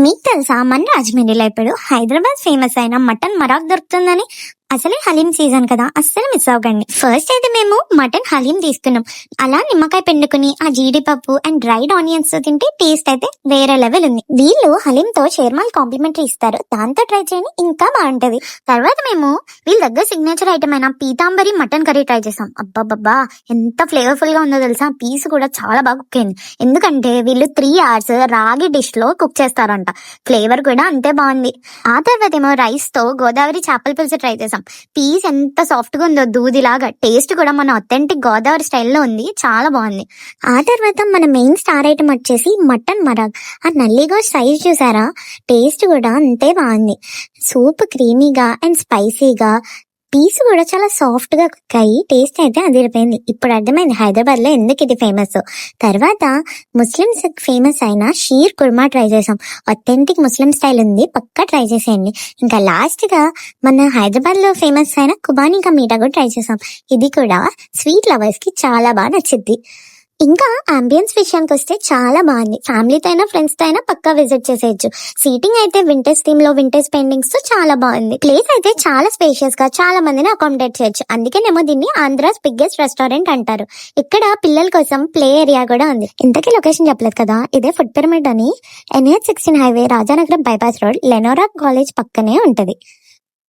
మీకు తెలుసా మన రాజమండ్రిలో ఇప్పుడు హైదరాబాద్ ఫేమస్ అయిన మటన్ మరాక్ దొరుకుతుందని? అసలే హలీం సీజన్ కదా, అస్సలు మిస్ అవ్వకండి. ఫస్ట్ అయితే మేము మటన్ హలీం తీసుకున్నాం. అలా నిమ్మకాయ పిండుకుని ఆ జీడిపప్పు అండ్ డ్రైడ్ ఆనియన్స్ తో తింటే టేస్ట్ అయితే వేరే లెవెల్ ఉంది. వీళ్ళు హలీం తో షేర్మాల్ కాంప్లిమెంటరీ ఇస్తారు, దాంతో ట్రై చేయండి, ఇంకా బాగుంటది. తర్వాత మేము వీళ్ళ దగ్గర సిగ్నేచర్ ఐటమ్ అయిన పీతాంబరి మటన్ కర్రీ ట్రై చేసాం. అబ్బాబ్బా ఎంత ఫ్లేవర్ఫుల్ గా ఉందో తెలుసా. పీస్ కూడా చాలా బాగా కుక్ అయింది, ఎందుకంటే వీళ్ళు 3 hours రాగి డిష్ లో కుక్ చేస్తారంట. ఫ్లేవర్ కూడా అంతే బాగుంది. ఆ తర్వాత ఏమో రైస్ తో గోదావరి చేపల పులుసు ట్రై చేసాం. పీస్ ఎంత సాఫ్ట్ గా ఉందో, దూదిలాగా. టేస్ట్ కూడా మన అథెంటిక్ గోదావరి స్టైల్లో ఉంది, చాలా బాగుంది. ఆ తర్వాత మన మెయిన్ స్టార్ ఐటమ్ వచ్చేసి మటన్ మరాగ్. ఆ నల్లిగో సైజ్ చూసారా, టేస్ట్ కూడా అంతే బాగుంది. సూప్ క్రీమీగా అండ్ స్పైసీగా, పీస్ కూడా చాలా సాఫ్ట్ గా కుక్ అయ్యి టేస్ట్ అయితే అదిరిపోయింది. ఇప్పుడు అర్థమైంది హైదరాబాద్ లో ఎందుకు ఇది ఫేమస్. తర్వాత ముస్లిమ్స్ ఫేమస్ అయిన షీర్ కుర్మా ట్రై చేసాం. అథెంటిక్ ముస్లిం స్టైల్ ఉంది, పక్కా ట్రై చేసేయండి. ఇంకా లాస్ట్ గా మన హైదరాబాద్ లో ఫేమస్ అయిన కుబానీ కా మీఠా కూడా ట్రై చేసాం. ఇది కూడా స్వీట్ లవర్స్ కి చాలా బాగా నచ్చింది. ఇంకా అంబియన్స్ విషయానికి వస్తే చాలా బాగుంది. ఫ్యామిలీతో అయినా ఫ్రెండ్స్ తో అయినా పక్కా విజిట్ చేసేయచ్చు. సీటింగ్ అయితే వింటేజ్ థీమ్ లో వింటేజ్ పెయింటింగ్స్ తో చాలా బాగుంది. ప్లేస్ అయితే చాలా స్పేషియస్ గా చాలా మందిని అకామిడేట్ చేయొచ్చు. అందుకేనేమో దీన్ని ఆంధ్రాస్ బిగ్గెస్ట్ రెస్టారెంట్ అంటారు. ఇక్కడ పిల్లల కోసం ప్లే ఏరియా కూడా ఉంది. ఇంతకీ లొకేషన్ చెప్పలేదు కదా, ఇదే ఫుడ్ పిరమిడ్ అని NH16 highway Rajanagaram bypass road లెనోరా college పక్కనే ఉంటది.